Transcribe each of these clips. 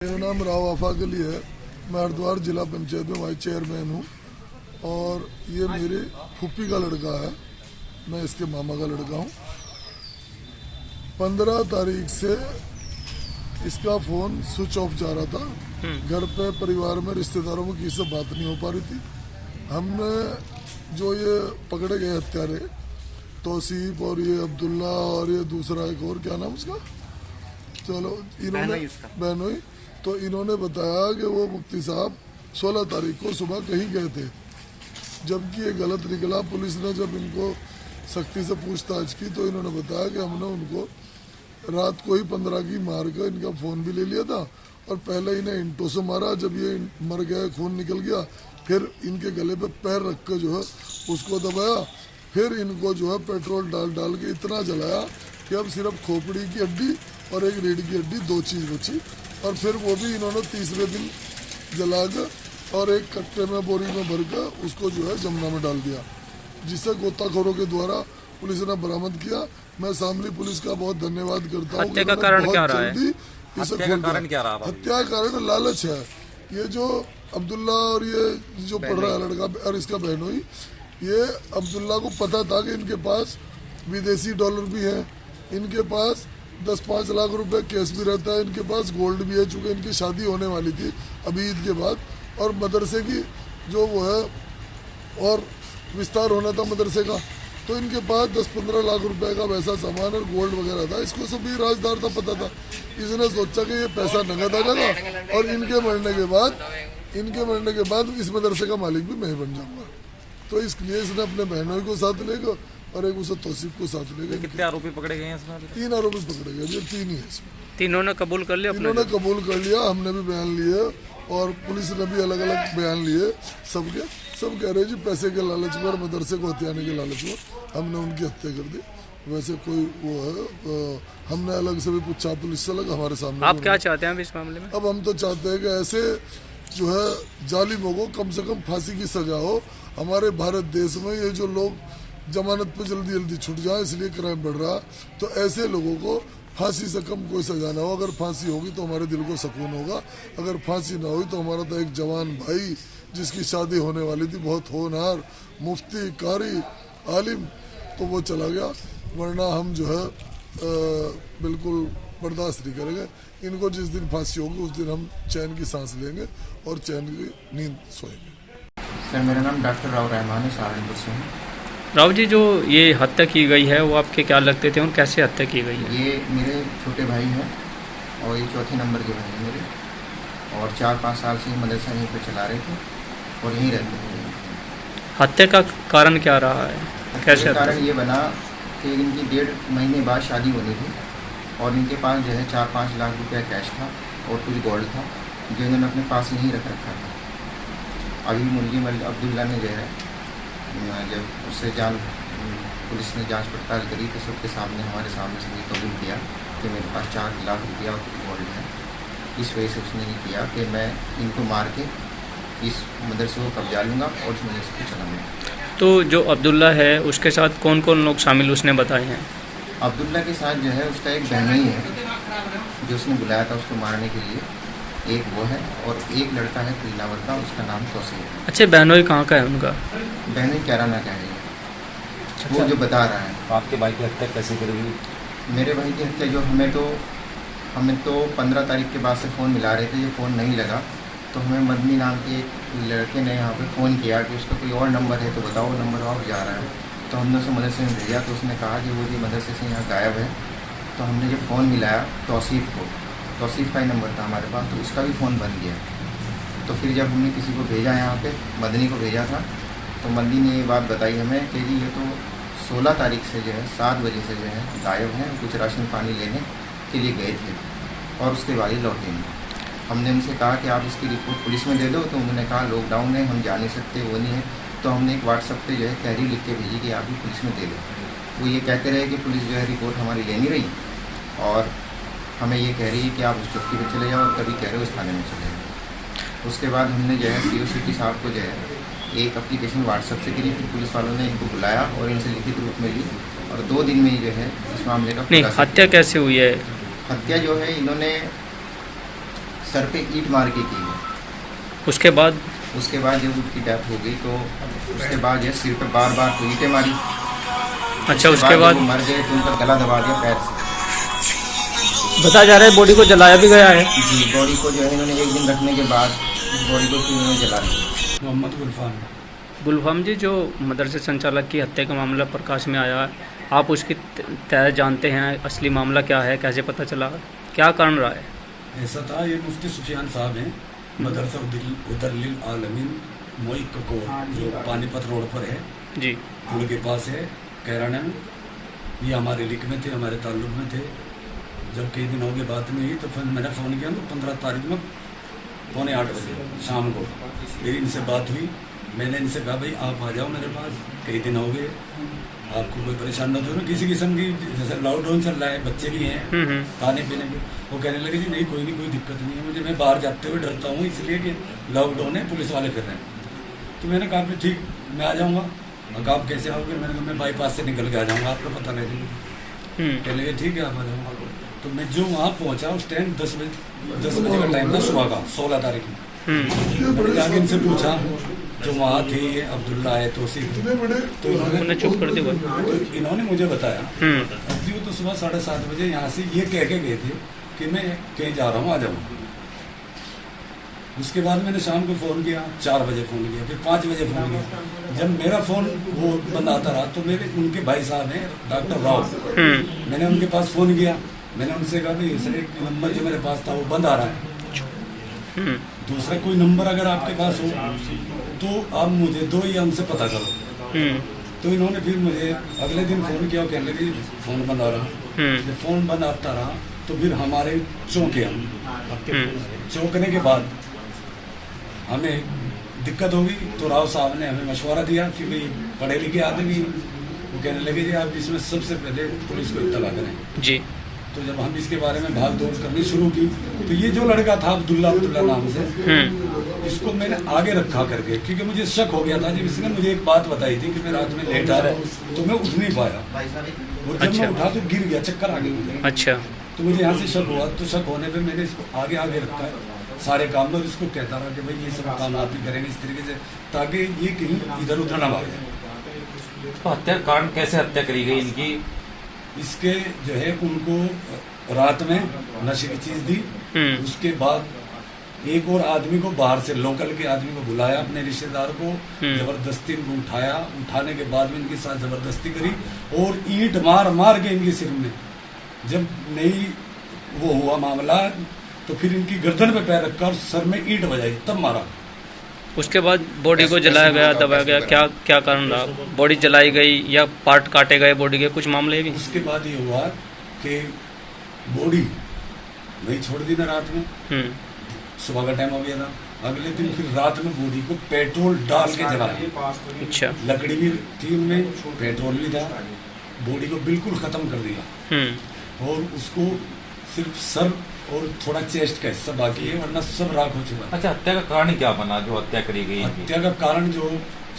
मेरा नाम राव आफाकली है। मैं हरिद्वार जिला पंचायत में वाइस चेयरमैन हूँ और ये मेरे फूफी का लड़का है। मैं इसके मामा का लड़का हूँ। 15 तारीख से इसका फ़ोन स्विच ऑफ जा रहा था। घर पे परिवार में रिश्तेदारों में किसी से बात नहीं हो पा रही थी। हमने जो ये पकड़े गए हत्यारे तौसीफ और ये अब्दुल्ला और ये दूसरा एक और क्या नाम उसका, चलो इन्होंने बहनोई, तो इन्होंने बताया कि वो मुफ्ती साहब 16 तारीख को सुबह कहीं गए थे, जबकि ये गलत निकला। पुलिस ने जब इनको सख्ती से पूछताछ की तो इन्होंने बताया कि हमने उनको रात को ही 15 की मार कर इनका फ़ोन भी ले लिया था और पहले इन्हें इंटों से मारा। जब ये मर गए, खून निकल गया, फिर इनके गले पे पैर रख कर जो है उसको दबाया, फिर इनको जो है पेट्रोल डाल डाल के इतना जलाया कि अब सिर्फ खोपड़ी की हड्डी और एक रीढ़ की हड्डी, 2 चीज़ बची। और फिर वो भी इन्होंने तीसरे दिन जला कर और एक कट्टे में बोरी में भर कर उसको जो है जमुना में डाल दिया, जिसे गोताखोरों के द्वारा पुलिस ने बरामद किया। मैं शामली पुलिस का बहुत धन्यवाद करता हूँ। हत्या का कारण क्या रहा है? हत्या का कारण क्या रहा? हत्या का कारण लालच है। ये जो अब्दुल्ला और ये जो पढ़ रहा है लड़का और इसका बहनोई, ये अब्दुल्ला को पता था कि इनके पास विदेशी डॉलर भी है, इनके पास 10-5 लाख रुपए कैश भी रहता है, इनके पास गोल्ड भी है। चूँकि इनकी शादी होने वाली थी अभी ईद के बाद और मदरसे की जो वो है और विस्तार होना था मदरसे का, तो इनके पास 10-15 लाख रुपए का वैसा सामान और गोल्ड वगैरह था। इसको सभी राजदार था पता था। इसने सोचा कि ये पैसा नगद आ जाएगा और इनके मरने के बाद इस मदरसे का मालिक भी मैं बन जाऊँगा। तो इसलिए इसने अपने बहनों को साथ लेकर और एक उसे तौसीफ को साथ ले गए। कितने आरोपी पकड़े गए हैं इसमें? 3 आरोपी पकड़े गए। ये 3 ही है इसमें। तीनों ने कबूल कर लिया? इन्होंने कबूल कर लिया, हमने भी बयान लिए और पुलिस ने भी अलग अलग बयान लिए। सब कह रहे जी पैसे के लालच में और मदरसे को हथियाने के लालच में हमने उनकी हत्या कर दी। वैसे कोई वो है, हमने अलग से भी पूछा पुलिस से, अलग हमारे सामने। आप क्या चाहते हैं इस मामले में? अब हम तो चाहते हैं कि ऐसे जो है जालिमों को कम से कम फांसी की सजा हो। हमारे भारत देश में ये जो लोग जमानत पे जल्दी जल्दी छूट जाए इसलिए क्राइम बढ़ रहा, तो ऐसे लोगों को फांसी से कम कोई सजा ना हो। अगर फांसी होगी तो हमारे दिल को सुकून होगा, अगर फांसी ना हुई तो हमारा तो एक जवान भाई जिसकी शादी होने वाली थी, बहुत होनहार मुफ्ती कारी आलिम, तो वो चला गया। वरना हम जो है बिल्कुल बर्दाश्त नहीं करेंगे। इनको जिस दिन फांसी होगी उस दिन हम चैन की सांस लेंगे और चैन की नींद सोएंगे। सर मेरा नाम डॉक्टर राव रहमान है, सहारनपुर से हूँ। राव जी, जो ये हत्या की गई है वो आपके क्या लगते थे और कैसे हत्या की गई है? ये मेरे छोटे भाई हैं और ये चौथे नंबर के भाई हैं मेरे, और 4-5 साल से मदरसा यहीं पर चला रहे थे और यहीं रहते थे। हत्या का कारण क्या रहा है? कैसे? कारण ये बना कि इनकी 1.5 महीने बाद शादी होनी थी और इनके पास जो है 4-5 लाख रुपया कैश था और कुछ गोल्ड था जो इन्होंने अपने पास यहीं रखा था। अभी मुलजिम अब्दुल्ला ने जो है जब उससे पुलिस ने जांच पड़ताल करी तो सबके सामने हमारे सामने से कबूल किया कि मेरे पास 4 लाख रुपया और कुछ गोल्ड है। इस वजह से उसने ये किया कि मैं इनको मार के इस मदरसे को कब्जा लूँगा और इस मदरसे को चलाऊँगा। तो जो अब्दुल्ला है उसके साथ कौन कौन लोग शामिल उसने बताए हैं? अब्दुल्ला के साथ जो है उसका एक बहनोई है जो उसने बुलाया था उसको मारने के लिए, एक वो है और एक लड़का है तिलावर का, उसका नाम तौसीफ है। अच्छा, बहनोई कहाँ का है उनका? बहनोई कैराना का है वो जो बता रहा है। आपके भाई की हत्या कैसे करेगी? मेरे भाई की हत्या जो हमें तो 15 तारीख के बाद से फ़ोन मिला रहे थे, ये फ़ोन नहीं लगा तो हमें मदनी नाम के एक लड़के ने यहाँ पे फ़ोन किया कि उसका कोई और नंबर है तो बताओ, नंबर ऑफ जा रहा है। तो हमने उसे मदरसे में भेजा तो उसने कहा कि वो ये मदरसे से यहाँ गायब है। तो हमने जब फ़ोन मिलाया तौसीफ को, तौसीफ का ही नंबर था हमारे पास, तो उसका भी फ़ोन बन गया। तो फिर जब हमने किसी को भेजा यहाँ पे, मदनी को भेजा था, तो मदनी ने ये बात बताई हमें कि जी ये तो 16 तारीख से जो है 7 बजे से जो है गायब हैं, कुछ राशन पानी लेने के लिए गए थे और उसके बाद ही लौटे नहीं। हमने उनसे कहा कि आप इसकी रिपोर्ट पुलिस में दे दो, तो उन्होंने कहा लॉकडाउन है, हम जा नहीं सकते, वो नहीं है। तो हमने एक व्हाट्सएप पे जो है तहरीर लिख के भेजी कि आप भी पुलिस में दे दो। वो ये कहते रहे कि पुलिस जो है रिपोर्ट हमारी ले नहीं रही और हमें ये कह रही है कि आप उस चौकी पर चले जाओ और कभी कह रहे हो उस थाने में चले जाओ। उसके बाद हमने जो है CO सिटी साहब को जो है एक एप्लीकेशन व्हाट्सएप से करी, फिर पुलिस वालों ने इनको बुलाया और इनसे लिखित रूप में ली और 2 दिन में ही जो है इस मामले का नहीं, हत्या कैसे हुई है? हत्या जो है इन्होंने सर पे ईंट मार के की है। उसके बाद जब उसकी डेथ हो गई तो उसके बाद ये सिर पे बार बार तो ईंटें मारी। अच्छा, उसके बाद जब वो मर गए तो उनका गला दबा दिया पैर से। बताया जा रहा है बॉडी को जलाया भी गया है। जी, बॉडी को जो है इन्होंने एक दिन रखने के बाद इस बॉडी को फिर इन्होंने जला दिया। मोहम्मद गुलफाम जी, जो मदरसे संचालक की हत्या का मामला प्रकाश में आया, आप उसकी तय जानते हैं, असली मामला क्या है, कैसे पता चला, क्या कारण रहा है? ऐसा था, ये मुफ्ती सुफियान साहब हैं, मदरसा उदरलिल आलमीन मोई ककोर, जो पानीपत रोड पर है जी, पुल के पास है, कैराना में। ये हमारे लिक में थे, हमारे ताल्लुक में थे। जब कई दिनों की बात नहीं हुई तो फिर मैंने फ़ोन किया ना 15 तारीख में 7:45 बजे शाम को मेरी इनसे बात हुई। मैंने इनसे कहा भाई आप आ जाओ मेरे पास, कई दिन हो गए, आपको कोई परेशान न हो ना किसी किस्म की, जैसे लॉकडाउन चल रहा है, बच्चे भी हैं, खाने पीने के। वो कहने लगे जी नहीं कोई नहीं, कोई दिक्कत नहीं है मुझे, मैं बाहर जाते हुए डरता हूँ इसलिए कि लॉकडाउन है, पुलिस वाले फिर रहे हैं। तो मैंने कहा फिर ठीक, मैं आ जाऊँगा। और आप कैसे आओगे? मैंने कहा मैं बाईपास से निकल के आ जाऊँगा, आपको पता नहीं देंगे। कहने लगे ठीक है आप आ जाऊँगा। तो मैं जो वहाँ पहुँचा उस टाइम 10 बजे का टाइम था, सुबह का 16 तारीख में। मैंने जाके इनसे पूछा, जो वहाँ थे ये अब्दुल्ला है, तौसीफ, तो इन्होंने चुप कर दिया। तो इन्होंने मुझे बताया जी वो तो सुबह 7:30 बजे यहाँ से ये कह के गए थे कि मैं कहीं जा रहा हूँ, आ जाऊँगा। उसके बाद मैंने शाम को फ़ोन किया, 4 बजे फ़ोन किया, फिर 5 बजे फ़ोन किया। जब मेरा फ़ोन वो बंद आता रहा तो मेरे उनके भाई साहब हैं डॉक्टर राव, मैंने उनके पास फ़ोन किया। मैंने उनसे कहा भाई सर एक नंबर जो मेरे पास था वो बंद आ रहा है, दूसरा कोई नंबर अगर आपके पास हो तो आप मुझे दो या उनसे पता करो। तो इन्होंने फिर मुझे अगले दिन फ़ोन किया और कहने लगे फ़ोन बंद आ रहा। जब फ़ोन बंद आता रहा तो फिर हमारे चौंके हम चौंकने के बाद हमें दिक्कत होगी। तो राव साहब ने हमें मशवरा दिया कि भाई पढ़े लिखे आदमी, वो कहने लगे जी आप इसमें सबसे पहले पुलिस को इत्तला करें जी। तो जब हम इसके बारे में भाग दौड़ करनी शुरू की तो ये जो लड़का था अब्दुल्ला नाम से, इसको मैंने आगे रखा करके, क्योंकि मुझे शक हो गया था। जब इसने मुझे एक बात बताई थी कि मैं रात में लेट आ रहा तो मैं उठ नहीं पाया, और जब मैं उठा तो गिर गया, चक्कर आ गया मुझे। अच्छा, तो मुझे यहाँ से शक हुआ, तो शक होने पे मैंने इसको आगे रखा है सारे काम में। इसको कहता रहा कि भाई ये सब काम आप ही करेंगे इस तरीके से, ताकि ये कहीं इधर उधर ना भागे। तो हत्या कारण कैसे हत्या करी गई इनकी? इसके जो है उनको रात में नशे की चीज दी, उसके बाद एक और आदमी को बाहर से लोकल के आदमी को बुलाया, अपने रिश्तेदार को, जबरदस्ती इनको उठाया। उठाने के बाद में इनके साथ जबरदस्ती करी और ईंट मार के इनके सिर में, जब नहीं वो हुआ मामला तो फिर इनकी गर्दन पे पैर रखा और सर में ईंट बजाई, तब मारा। उसके बाद बॉडी को जलाया गया, दबाया गया, क्या कारण रहा? बॉडी जलाई गई या पार्ट काटे गए बॉडी के, कुछ मामले भी? उसके बाद ये हुआ कि बॉडी वही छोड़ दी ना रात में, सुबह का टाइम हो गया था। अगले दिन फिर रात में बॉडी को पेट्रोल डाल के जलाया। अच्छा, लकड़ी भी थी उनमें, पेट्रोल भी था, बॉडी को बिल्कुल खत्म कर दिया और उसको सिर्फ सर और थोड़ा चेस्ट का हिस्सा बाकी है, वरना सब राख हो चुका है। अच्छा, हत्या का कारण क्या बना जो हत्या करी गई? हत्या का कारण जो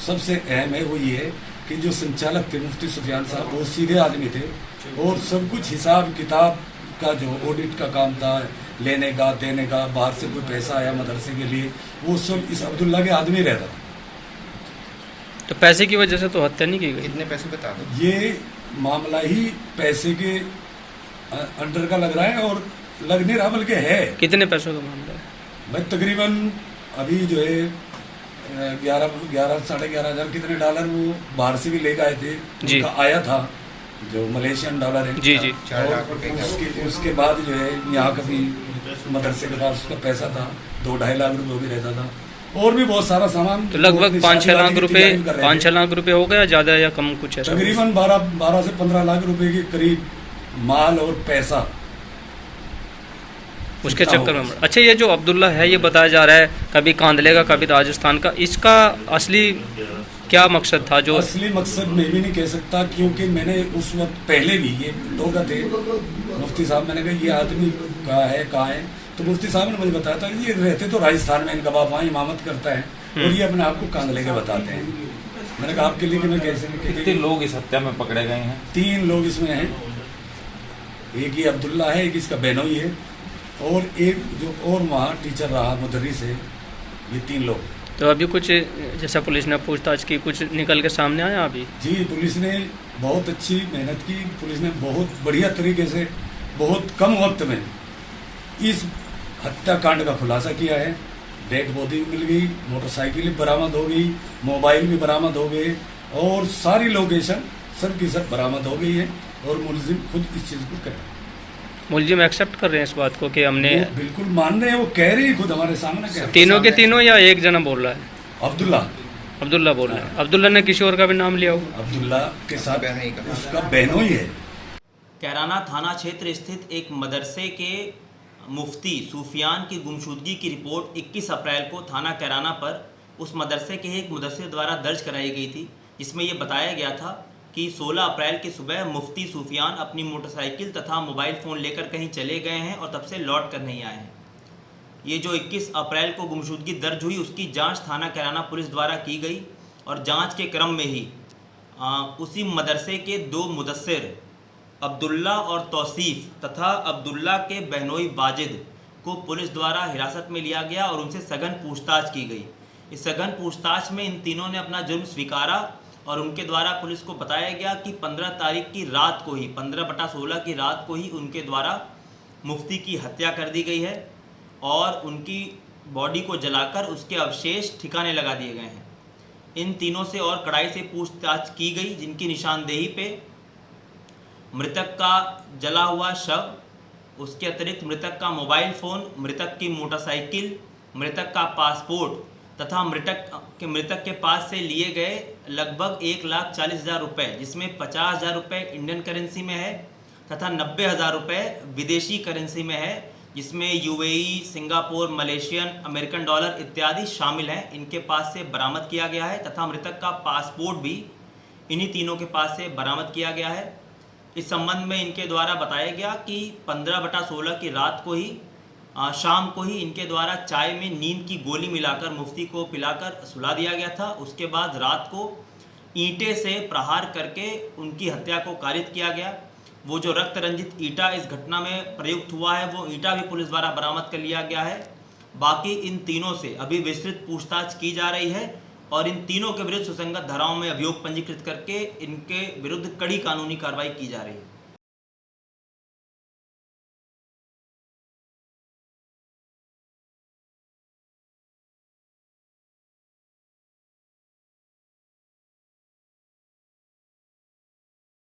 सबसे अहम है वो ये है कि जो संचालक थे मुफ्ती सुफियान साहब, वो सीधे आदमी थे और सब कुछ हिसाब किताब का जो ऑडिट का काम था, लेने का देने का, बाहर से कोई पैसा आया मदरसे के लिए, वो सब इस अब्दुल्ला के आदमी रहता था। तो पैसे की वजह से तो हत्या नहीं की गई? कितने पैसे बता दो? ये मामला ही पैसे के अंडर का लग रहा है और लग नहीं रहा बल्कि है। कितने पैसों का मामला है भाई? तकरीबन अभी जो है 11 साढ़े 11 हजार कितने डॉलर वो बाहर से भी लेकर आए थे जी, आया था जो मलेशियन डॉलर है जी जी। 4 लाख रुपए। उसके बाद जो है यहाँ का भी मदरसे के पास उसका पैसा था, 2-2.5 लाख रुपए भी रहता था, और भी बहुत सारा सामान। तो लगभग 5-6 लाख रुपए, 5-6 लाख रुपए हो गया, ज्यादा या कम कुछ है? तकरीबन 12 से 15 लाख रुपए के करीब माल और पैसा उसके चक्कर में। अच्छा, ये जो अब्दुल्ला है ये बताया जा रहा है कभी कांदले का कभी राजस्थान का, इसका असली क्या मकसद था? जो असली मकसद मैं भी नहीं कह सकता, क्योंकि मैंने उस वक्त पहले भी ये लोग थे मुफ्ती साहब, मैंने कहा ये आदमी कहाँ है, तो मुफ्ती साहब ने मुझे बताया था ये रहते तो राजस्थान में, इनका बाप वहाँ इमामत करता है और ये अपने आप को कांदले के बताते हैं। मैंने कहा आपके लिए कि मैं कैसे? कितने लोग इस हत्या में पकड़े गए हैं? 3 लोग इसमें हैं, एक ही अब्दुल्ला है, एक इसका बहनोई है और एक जो और वहाँ टीचर रहा मुदर्रिस है, ये 3 लोग। तो अभी कुछ जैसा पुलिस ने पूछताछ की, कुछ निकल के सामने आया अभी? जी, पुलिस ने बहुत अच्छी मेहनत की। पुलिस ने बहुत बढ़िया तरीके से बहुत कम वक्त में इस हत्याकांड का खुलासा किया है। डेड बॉडी मिल गई, मोटरसाइकिल भी बरामद हो गई, मोबाइल भी बरामद हो गए और सारी लोकेशन सब की सब बरामद हो गई है और मुलजिम खुद इस चीज़ को कह रहे हैं। मुलजिम एक्सेप्ट कर रहे हैं इस बात को कि हमने? वो बिल्कुल मान रहे हैं, वो कह रहे हैं खुद हमारे सामने कह रहे हैं। तीनों के तीनों या एक जना बोल रहा है? अब्दुल्ला बोल रहा है। अब्दुल्ला ने किसी और का भी नाम लिया हो? अब्दुल्ला के साथ उसका बहनोई है। कैराना थाना क्षेत्र स्थित एक मदरसे के मुफ्ती सूफियान की गुमशुदगी की रिपोर्ट 21 अप्रैल को थाना कैराना पर उस मदरसे के एक मुदस्सिर द्वारा दर्ज कराई गई थी, जिसमें ये बताया गया था कि 16 अप्रैल की सुबह मुफ्ती सूफियान अपनी मोटरसाइकिल तथा मोबाइल फ़ोन लेकर कहीं चले गए हैं और तब से लौट कर नहीं आए हैं। ये जो 21 अप्रैल को गुमशुदगी दर्ज हुई, उसकी जांच थाना कैराना पुलिस द्वारा की गई और जांच के क्रम में ही उसी मदरसे के 2 मुदस्सिर अब्दुल्ला और तौसीफ तथा अब्दुल्ला के बहनोई वाजिद को पुलिस द्वारा हिरासत में लिया गया और उनसे सघन पूछताछ की गई। इस सघन पूछताछ में इन तीनों ने अपना जुर्म स्वीकारा और उनके द्वारा पुलिस को बताया गया कि 15 तारीख की रात को ही 15/16 की रात को ही उनके द्वारा मुफ्ती की हत्या कर दी गई है और उनकी बॉडी को जलाकर उसके अवशेष ठिकाने लगा दिए गए हैं। इन तीनों से और कड़ाई से पूछताछ की गई, जिनकी निशानदेही पे मृतक का जला हुआ शव, उसके अतिरिक्त मृतक का मोबाइल फ़ोन, मृतक की मोटरसाइकिल, मृतक का पासपोर्ट तथा मृतक के पास से लिए गए लगभग 1,40,000 रुपये, जिसमें 50,000 रुपये इंडियन करेंसी में है तथा 90,000 रुपये विदेशी करेंसी में है, जिसमें UAE, Singapore, Malaysian, American dollar इत्यादि शामिल हैं। इनके पास से बरामद किया गया है तथा मृतक का पासपोर्ट भी इन्हीं तीनों के पास से बरामद किया गया है। इस संबंध में इनके द्वारा बताया गया कि 15/16 की रात को ही शाम को ही इनके द्वारा चाय में नींद की गोली मिलाकर मुफ्ती को पिलाकर सुला दिया गया था। उसके बाद रात को ईंटे से प्रहार करके उनकी हत्या को कारित किया गया। वो जो रक्त रंजित ईंटा इस घटना में प्रयुक्त हुआ है, वो ईंटा भी पुलिस द्वारा बरामद कर लिया गया है। बाकी इन तीनों से अभी विस्तृत पूछताछ की जा रही है और इन तीनों के विरुद्ध सुसंगत धाराओं में अभियोग पंजीकृत करके इनके विरुद्ध कड़ी कानूनी कार्रवाई की जा रही है।